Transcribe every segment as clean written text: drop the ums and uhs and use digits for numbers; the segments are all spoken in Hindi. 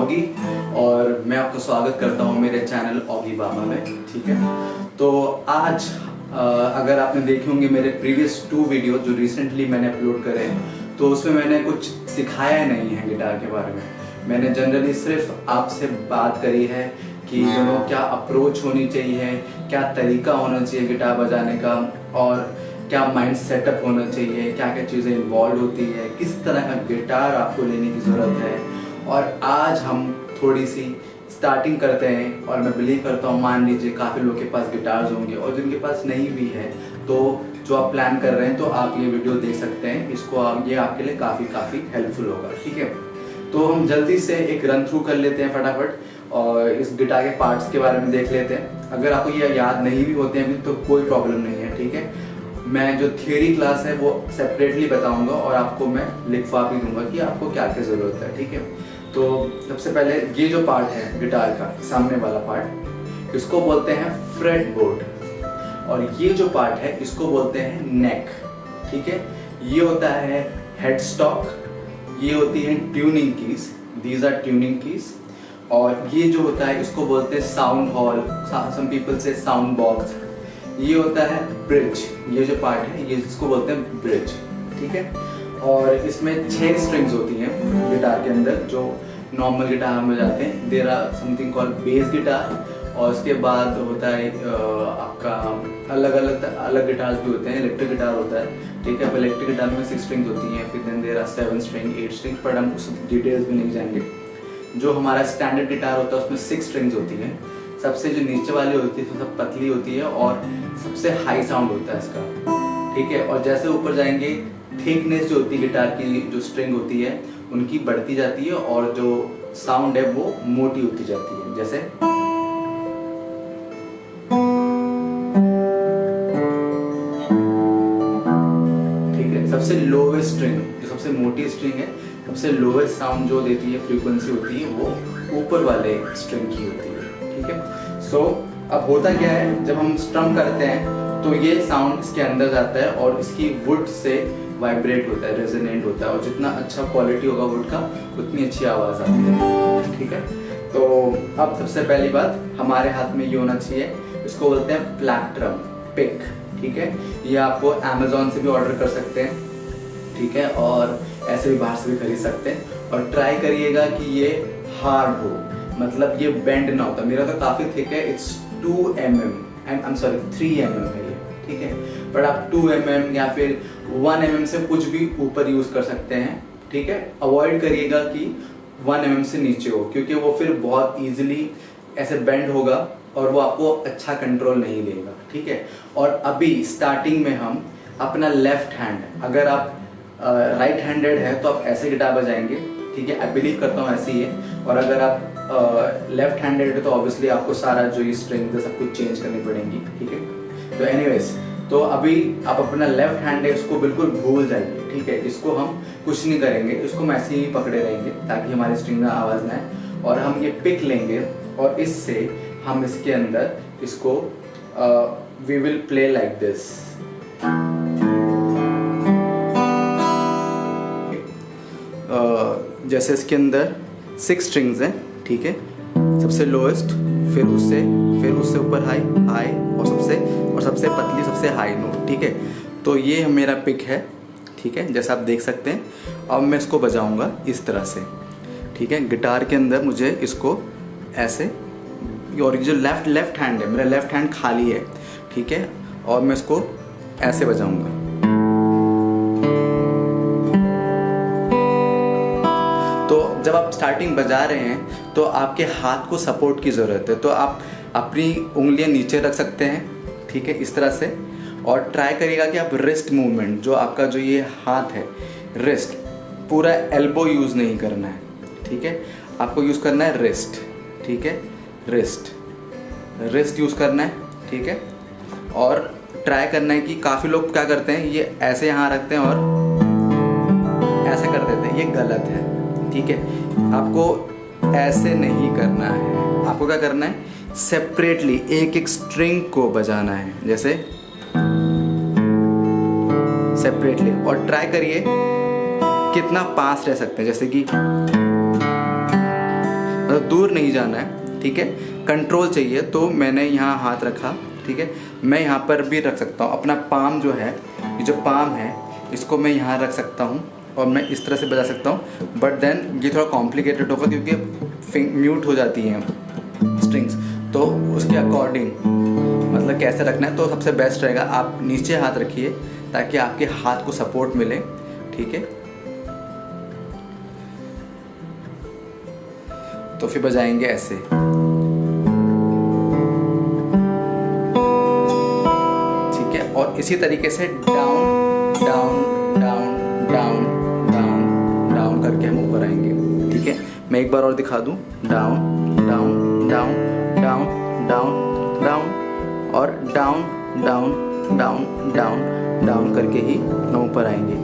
ऑगी और मैं आपका स्वागत करता हूँ मेरे चैनल ऑगी बाबा में। ठीक है, तो आज अगर आपने देखे होंगे मेरे प्रीवियस 2 वीडियो जो रिसेंटली मैंने अपलोड करे हैं, तो उसमें मैंने कुछ सिखाया नहीं है गिटार के बारे में। मैंने जनरली सिर्फ आपसे बात करी है कि क्या अप्रोच होनी चाहिए, क्या तरीका होना चाहिए गिटार बजाने का, और क्या माइंड सेटअप होना चाहिए, क्या क्या चीज़ें इन्वॉल्व होती है, किस तरह का गिटार आपको लेने की ज़रूरत है। और आज हम थोड़ी सी स्टार्टिंग करते हैं, और मैं बिलीव करता हूँ, मान लीजिए काफ़ी लोगों के पास गिटार्स होंगे और जिनके पास नहीं भी है, तो जो आप प्लान कर रहे हैं तो आप ये वीडियो देख सकते हैं। ये आपके लिए काफ़ी हेल्पफुल होगा। ठीक है, तो हम जल्दी से एक रन थ्रू कर लेते हैं फटाफट, और इस गिटार के पार्ट्स के बारे में देख लेते हैं। अगर आपको ये याद नहीं भी होते हैं तो कोई प्रॉब्लम नहीं है। ठीक है, मैं जो थियरी क्लास है वो सेपरेटली बताऊंगा और आपको मैं लिखवा भी दूंगा कि आपको क्या क्या ज़रूरत है। ठीक है, तो सबसे पहले ये जो पार्ट है गिटार का सामने वाला पार्ट, इसको बोलते हैं फ्रेट बोर्ड, और ये जो पार्ट है इसको बोलते हैं नेक। ठीक है, ये होता है हेड स्टॉक, ये होती है tuning keys, these are tuning keys, और ये जो होता है इसको बोलते हैं साउंड हॉल, सम पीपल से साउंड बॉक्स। ये होता है ब्रिज, ये जो पार्ट है ये इसको बोलते हैं ब्रिज। ठीक है, और इसमें 6 स्ट्रिंग्स होती हैं गिटार के अंदर जो नॉर्मल गिटार में जाते हैं। There are something called bass guitar, और उसके बाद होता है आपका अलग गिटार्स भी होते हैं, इलेक्ट्रिक गिटार होता है। ठीक है, अब इलेक्ट्रिक गिटार में 6 स्ट्रिंग्स होती हैं, फिर then there are 7 string 8 string, पर हम उस डिटेल्स में नहीं जाएंगे। जो हमारा स्टैंडर्ड गिटार होता है उसमें 6 स्ट्रिंग्स होती हैं। सबसे जो नीचे वाली होती है सब पतली होती है और सबसे हाई साउंड होता है इसका। ठीक है, और जैसे ऊपर जाएंगे थिकनेस जो होती है गिटार की, जो स्ट्रिंग होती है उनकी बढ़ती जाती है, और जो साउंड है वो मोटी होती जाती है। जैसे ठीक है, सबसे लोवेस्ट स्ट्रिंग, जो सबसे मोटी स्ट्रिंग है, सबसे लोवेस्ट साउंड जो देती है, फ्रीक्वेंसी होती है, वो ऊपर वाले स्ट्रिंग की होती है। ठीक है, सो अब होता क्या है, जब हम स्ट्रम करते हैं तो ये साउंड इसके अंदर जाता है और इसकी वुड से वाइब्रेट होता है, रेजोनेंट होता है, और जितना अच्छा क्वालिटी होगा वुड का उतनी अच्छी आवाज़ आती है। ठीक है, तो अब सबसे पहली बात हमारे हाथ में ये होना चाहिए, इसको बोलते हैं प्लैक्ट्रम पिक। ठीक है, ये आपको अमेज़ॉन से भी ऑर्डर कर सकते हैं। ठीक है, और ऐसे भी बाहर से भी खरीद सकते हैं, और ट्राई करिएगा कि ये हार्ड हो, मतलब ये बेंड ना होता। मेरा तो काफ़ी थिक है, it's 2 mm, I am sorry 3 mm है ये। ठीक है, बट आप 2 mm या फिर 1 mm से कुछ भी ऊपर यूज़ कर सकते हैं। ठीक है, अवॉइड करिएगा कि 1 mm से नीचे हो, क्योंकि वो फिर बहुत ईजिली ऐसे बेंड होगा और वो आपको अच्छा कंट्रोल नहीं देगा। ठीक है, और अभी स्टार्टिंग में हम अपना लेफ्ट हैंड, अगर आप राइट हैंडेड है तो आप ऐसे गिटार बजाएंगे। ठीक है, आई बिलीव करता हूँ ऐसे ही है, और अगर आप लेफ्ट हैंडेड है तो ऑब्वियसली आपको सारा जो ये स्ट्रिंग है सब कुछ चेंज करनी पड़ेंगी। ठीक है, तो एनीवेज, तो अभी आप अपना लेफ्ट हैंड है इसको बिल्कुल भूल जाइए। ठीक है, इसको हम कुछ नहीं करेंगे, इसको हम ऐसे ही पकड़े रहेंगे ताकि हमारी स्ट्रिंग में आवाज़ ना आए, और हम ये पिक लेंगे और इससे हम इसके अंदर इसको we will play like this. जैसे इसके अंदर 6 स्ट्रिंग्स हैं। ठीक है, सबसे लोएस्ट, फिर उससे ऊपर हाई और सबसे पतली, सबसे हाई नोट। ठीक है, तो ये मेरा पिक है। ठीक है, जैसा आप देख सकते हैं। अब मैं इसको बजाऊंगा इस तरह से। ठीक है, गिटार के अंदर मुझे इसको ऐसे, और ये जो लेफ्ट हैंड है, मेरा लेफ्ट हैंड खाली है। ठीक है, और मैं इसको ऐसे बजाऊंगा। तो जब आप स्टार्टिंग बजा रहे हैं तो आपके हाथ को सपोर्ट की ज़रूरत है, तो आप अपनी उंगलियां नीचे रख सकते हैं। ठीक है, इस तरह से, और ट्राई करिएगा कि आप रिस्ट मूवमेंट, जो आपका जो ये हाथ है, रिस्ट, पूरा एल्बो यूज़ नहीं करना है। ठीक है, आपको यूज़ करना है रिस्ट। ठीक है, रिस्ट यूज़ करना है। ठीक है, और ट्राई करना है कि काफ़ी लोग क्या करते हैं, ये ऐसे यहाँ रखते हैं और ऐसे कर देते हैं, ये गलत है। ठीक है, आपको ऐसे नहीं करना है, आपको क्या करना है, सेपरेटली एक स्ट्रिंग को बजाना है, जैसे सेपरेटली, और ट्राई करिए कितना पास रह सकते हैं, जैसे कि मतलब दूर नहीं जाना है, ठीक है, कंट्रोल चाहिए। तो मैंने यहाँ हाथ रखा, ठीक है, मैं यहाँ पर भी रख सकता हूँ अपना पाम जो है, ये जो पाम है इसको मैं यहाँ रख सकता हूँ और मैं इस तरह से बजा सकता हूँ। बट देन ये थोड़ा कॉम्प्लिकेटेड होगा क्योंकि म्यूट हो जाती हैं स्ट्रिंग्स, तो उसके अकॉर्डिंग मतलब कैसे रखना है। तो सबसे बेस्ट रहेगा आप नीचे हाथ रखिए ताकि आपके हाथ को सपोर्ट मिले, ठीक है। तो फिर बजाएंगे ऐसे, ठीक है। और इसी तरीके से down down down down down down करके हम ऊपर आएंगे, ठीक है। मैं एक बार और दिखा दूं, down down down down down down और down down down down down करके ही हम ऊपर आएंगे।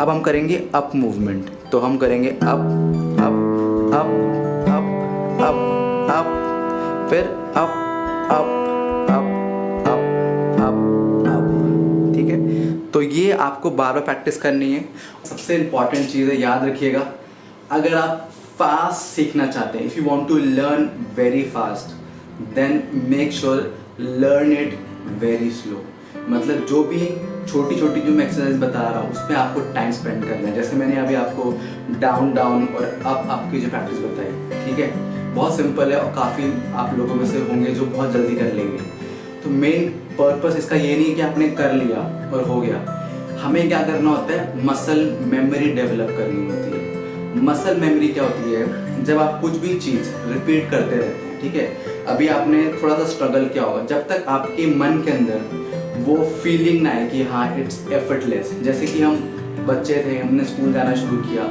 अब हम करेंगे अप मूवमेंट, तो हम करेंगे up up up up up up, फिर up up up up up up, ठीक है। तो ये आपको बार बार प्रैक्टिस करनी है। सबसे इम्पॉर्टेंट चीज़ है, याद रखिएगा, अगर आप फास्ट सीखना चाहते हैं, if you want to learn very fast, then make sure learn it very slow. मतलब जो भी छोटी छोटी जो मैं एक्सरसाइज बता रहा हूँ उसमें आपको टाइम स्पेंड करना है। जैसे मैंने अभी आपको डाउन डाउन और अप अप की जो प्रैक्टिस बताई, ठीक है, बहुत सिंपल है और काफ़ी आप लोगों में से होंगे जो बहुत जल्दी कर लेंगे। तो मेन पर्पस इसका ये नहीं है कि आपने कर लिया और हो गया, हमें क्या करना होता है, मसल मेमोरी डेवलप करनी होती है। मसल मेमोरी क्या होती है, जब आप कुछ भी चीज़ रिपीट करते रहते हैं, ठीक है। अभी आपने थोड़ा सा स्ट्रगल किया होगा, जब तक आपके मन के अंदर वो फीलिंग ना है कि हाँ इट्स एफर्टलेस। जैसे कि हम बच्चे थे, हमने स्कूल जाना शुरू किया,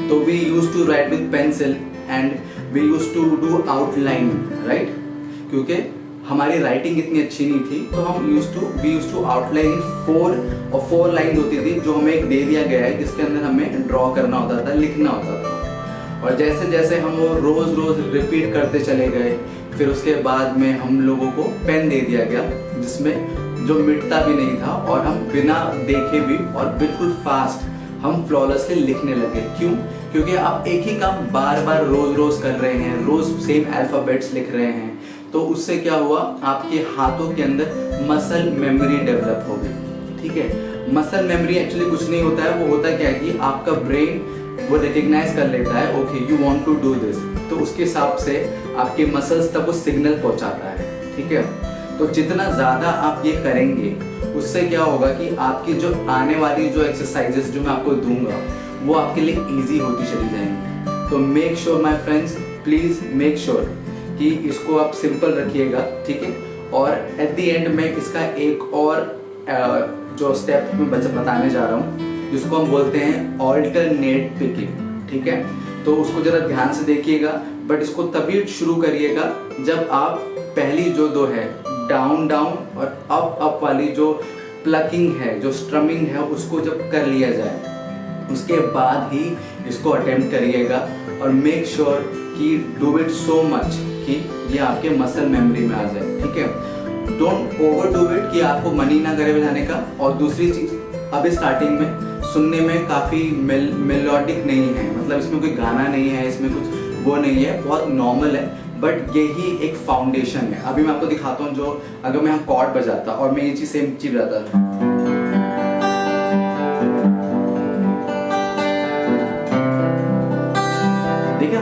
तो we use to write with pencil and we use to do outline, right, क्योंकि हमारी राइटिंग इतनी अच्छी नहीं थी, तो हम we use to outline 4 line होती थी जो हमें एक दे दिया गया है जिसके अंदर हमें ड्रॉ करना होता था, लिखना होता था। और जैसे जैसे हम वो रोज रोज रिपीट करते चले गए, फिर उसके बाद में हम लोगों को पेन दे दिया गया जिसमें जो मिटता भी नहीं था और हम बिना देखे भी और बिल्कुल फास्ट हम फ्लॉलेसली लिखने लगे। क्यों? क्योंकि आप एक ही काम बार बार रोज रोज कर रहे हैं, रोज सेम अल्फाबेट्स लिख रहे हैं, तो उससे क्या हुआ, आपके हाथों के अंदर मसल मेमोरी डेवलप हो गई, ठीक है। मसल मेमोरी एक्चुअली कुछ नहीं होता है, वो होता क्या है कि आपका ब्रेन वो रिकग्नाइज कर लेता है, okay you want to do this, तो उसके हिसाब से आपके मसल्स तक वो सिग्नल पहुंचाता है, ठीक है। तो जितना ज़्यादा आप ये करेंगे उससे क्या होगा कि आपकी जो आने वाली जो एक्सरसाइजेस जो मैं आपको दूंगा वो आपके लिए इजी होती चली जाएंगी। तो make sure my friends, please make sure कि इसको आप सिंपल रखिएगा, ठीक है। और एट द एंड में इसका एक और जो स्टेप मैं बताने जा रहा हूँ जिसको हम बोलते हैं ऑल्टरनेट पिकिंग, ठीक है। तो उसको जरा ध्यान से देखिएगा, बट इसको तभी शुरू करिएगा जब आप पहली जो दो है डाउन डाउन और अप अप वाली जो प्लकिंग है, जो स्ट्रमिंग है, उसको जब कर लिया जाए उसके बाद ही इसको अटेम्प्ट करिएगा। और मेक श्योर कि डू इट सो मच कि ये आपके मसल मेमोरी में आ जाए, ठीक है। डोंट ओवर डू इट कि आपको मन ही ना करे बजाने का। और दूसरी चीज़, अभी स्टार्टिंग में सुनने में काफ़ी मेलोडिक नहीं है, मतलब इसमें कोई गाना नहीं है, इसमें कुछ वो नहीं है, बहुत नॉर्मल है, बट यही एक फाउंडेशन है। अभी मैं आपको दिखाता हूँ, जो अगर मैं यहाँ कॉर्ड बजाता और मैं ये चीज़ सेम चीज़ बजाता, देखा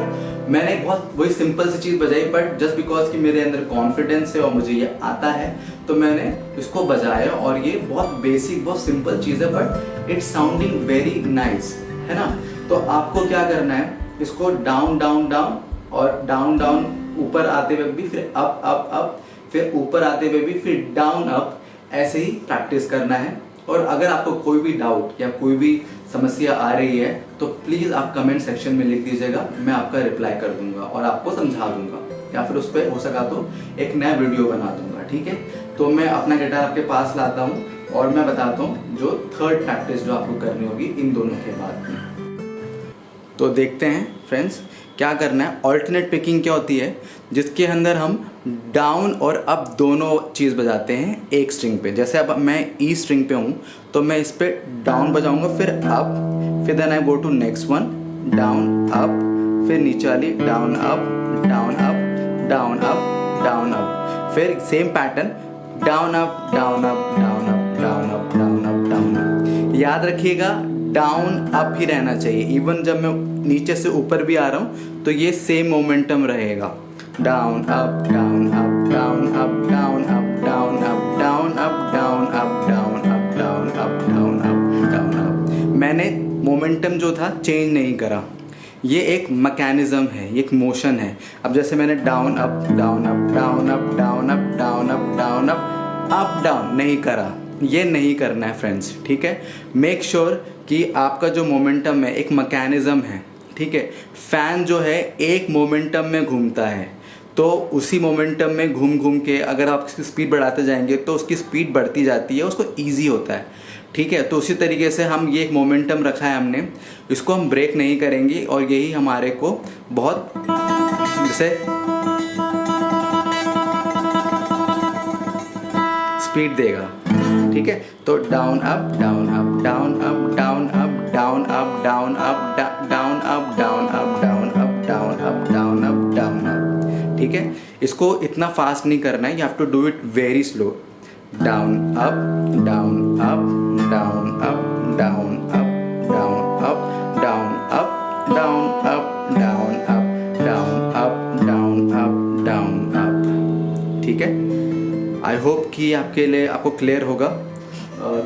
मैंने बहुत वही सिंपल सी चीज़ बजाई, बट जस्ट बिकॉज कि मेरे अंदर कॉन्फिडेंस है और मुझे ये आता है तो मैंने इसको बजाया। और ये बहुत बेसिक, बहुत सिंपल चीज़ है, but it's sounding very nice, है ना। तो आपको क्या करना है, इसको डाउन डाउन डाउन और डाउन डाउन ऊपर आते हुए भी, फिर अप अप अप, फिर ऊपर आते हुए भी, फिर डाउन अप, ऐसे ही प्रैक्टिस करना है। और अगर आपको कोई भी डाउट या कोई भी समस्या आ रही है तो प्लीज़ आप कमेंट सेक्शन में लिख दीजिएगा, मैं आपका रिप्लाई कर दूंगा और आपको समझा दूंगा, या फिर उस पर हो सका तो एक नया वीडियो बना दूंगा, ठीक है। तो मैं अपना गिटार आपके पास लाता हूँ और मैं बताता हूँ जो थर्ड प्रैक्टिस जो आपको करनी होगी इन दोनों के बाद में। तो देखते हैं फ्रेंड्स क्या करना है। ऑल्टरनेट पिकिंग क्या होती है, जिसके अंदर हम डाउन और अप दोनों चीज़ बजाते हैं एक स्ट्रिंग पे। जैसे अब मैं ई स्ट्रिंग पे हूँ तो मैं इस पे डाउन बजाऊंगा, फिर अप, फिर then I go to next one, down up, फिर नीचे वाली down up down down up down up, फिर same pattern down up down up down up down up down up down up. याद रखिएगा डाउन अप ही रहना चाहिए, इवन जब मैं नीचे से ऊपर भी आ रहा हूँ तो ये सेम मोमेंटम रहेगा। Down up down up down up down up down up down up down up down up down up down up down up. मैंने मोमेंटम जो था चेंज नहीं करा, ये एक मैकेनिज्म है, ये एक मोशन है। अब जैसे मैंने down up down up down up down up down up down up down नहीं करा, ये नहीं करना है फ्रेंड्स, ठीक है। मेक श्योर कि आपका जो मोमेंटम है एक मैकेनिज्म है, ठीक है। फैन जो है एक मोमेंटम में घूमता है, तो उसी मोमेंटम में घूम घूम के अगर आप इसकी स्पीड बढ़ाते जाएंगे तो उसकी स्पीड बढ़ती जाती है, उसको ईजी होता है, ठीक है। तो उसी तरीके से हम ये एक मोमेंटम रखा है हमने, इसको हम ब्रेक नहीं करेंगे और यही हमारे को बहुत जैसे स्पीड देगा, ठीक है। तो down up down up down up down up down up down up down up down up down up down up down up down up, ठीक है। इसको इतना फास्ट नहीं करना है, you have to do it very slow. Down up down up down up down up down up down up down up down up down up down up down up, ठीक है। आई होप कि आपके लिए आपको क्लियर होगा।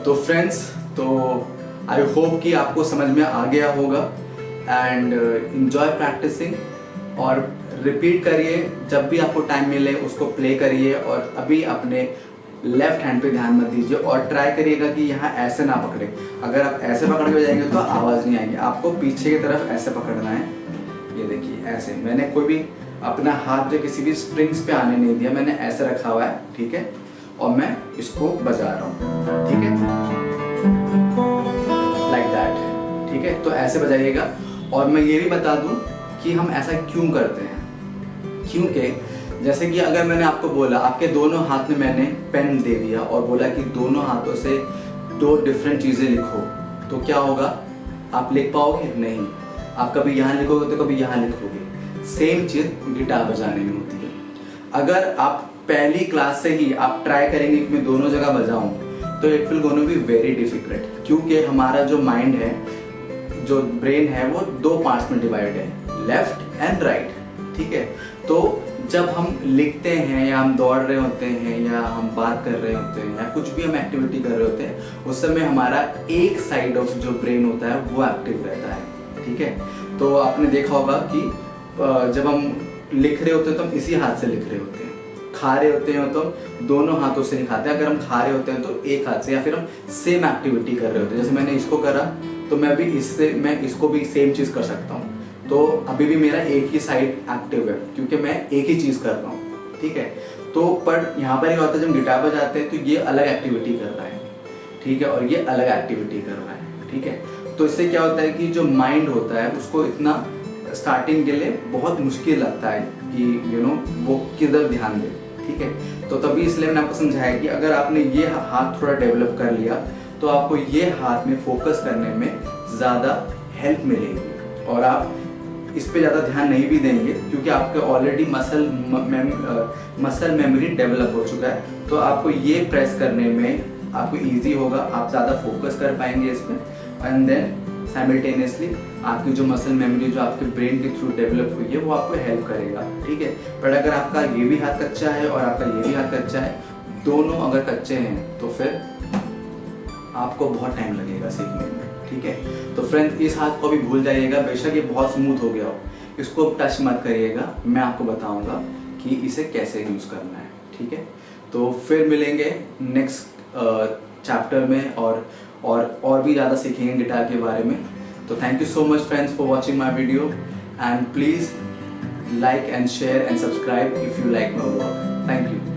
तो फ्रेंड्स, तो आई होप कि आपको समझ में आ गया होगा एंड एंजॉय प्रैक्टिसिंग और रिपीट करिए जब भी आपको टाइम मिले, उसको प्ले करिए और अभी अपने लेफ्ट हैंड पे ध्यान मत दीजिए और ट्राई करिएगा कि यहाँ ऐसे ना पकड़े। अगर आप ऐसे पकड़ के जाएंगे तो आवाज़ नहीं आएगी, आपको पीछे की तरफ ऐसे पकड़ना है। ये देखिए ऐसे, मैंने कोई भी अपना हाथ जो किसी भी स्ट्रिंग्स पे आने नहीं दिया, मैंने ऐसे रखा हुआ है, ठीक है। और मैं इसको बजा रहा हूँ, ठीक है, लाइक दैट, ठीक है। तो ऐसे बजाइएगा। और मैं ये भी बता दूँ कि हम ऐसा क्यों करते हैं, क्योंकि जैसे कि अगर मैंने आपको बोला आपके दोनों हाथ में मैंने पेन दे दिया और बोला कि दोनों हाथों से दो डिफरेंट चीज़ें लिखो, तो क्या होगा? आप लिख पाओगे? नहीं। आप कभी यहाँ लिखोगे तो कभी यहाँ लिखोगे। सेम चीज़ गिटार बजाने में होती है। अगर आप पहली क्लास से ही आप ट्राई करेंगे कि मैं दोनों जगह बजाऊं, तो it will gonna be very difficult, क्योंकि हमारा जो माइंड है, जो ब्रेन है, वो दो पार्ट्स में डिवाइड है, लेफ्ट एंड राइट, ठीक है। तो जब हम लिखते हैं या हम दौड़ रहे होते हैं या हम बात कर रहे होते हैं या कुछ भी हम एक्टिविटी कर रहे होते हैं, उस समय हमारा एक साइड ऑफ जो ब्रेन होता है वो एक्टिव रहता है, ठीक है। तो आपने देखा होगा कि जब हम लिख रहे होते हैं तो हम इसी हाथ से लिख रहे होते हैं, खा रहे होते हैं तो हम दोनों हाथों से नहीं खाते। अगर हम खा रहे होते हैं तो एक हाथ से, या फिर हम सेम एक्टिविटी कर रहे होते हैं, जैसे मैंने इसको करा तो मैं इसको भी सेम चीज़ कर सकता हूँ। तो अभी भी मेरा एक ही साइड एक्टिव है क्योंकि मैं एक ही चीज़ कर रहा हूँ, ठीक है। तो पर यहाँ पर क्या होता है, जब गिटार बजाते हैं तो ये अलग एक्टिविटी कर रहा है, ठीक है, और ये अलग एक्टिविटी कर रहा है, ठीक है। तो इससे क्या होता है कि जो माइंड होता है उसको इतना स्टार्टिंग के लिए बहुत मुश्किल लगता है कि वो किधर ध्यान दे, ठीक है। तो तभी इसलिए मैंने आपको समझाया कि अगर आपने ये हाथ थोड़ा डेवलप कर लिया तो आपको ये हाथ में फोकस करने में ज़्यादा हेल्प मिलेगी और आप इस पे ज़्यादा ध्यान नहीं भी देंगे क्योंकि आपके ऑलरेडी मसल मेमोरी डेवलप हो चुका है। तो आपको ये प्रेस करने में आपको इजी होगा, आप ज़्यादा फोकस कर पाएंगे इस पर, एंड देन साइमल्टेनियसली आपकी जो मसल मेमोरी जो आपके ब्रेन के थ्रू डेवलप हुई है वो आपको हेल्प करेगा, ठीक है। पर अगर आपका ये भी हाथ कच्चा है और आपका ये भी हाथ कच्चा है, दोनों अगर कच्चे हैं तो फिर आपको बहुत टाइम लगेगा सीखने में, ठीक है। तो फ्रेंड्स, इस हाथ को भी भूल जाइएगा, बेशक ये बहुत स्मूथ हो गया हो, इसको टच मत करिएगा। मैं आपको बताऊंगा कि इसे कैसे यूज़ करना है, ठीक है। तो फिर मिलेंगे नेक्स्ट चैप्टर में और भी ज़्यादा सीखेंगे गिटार के बारे में। तो thank you so much friends for watching my video and please like and share and subscribe if you like my work. Thank you.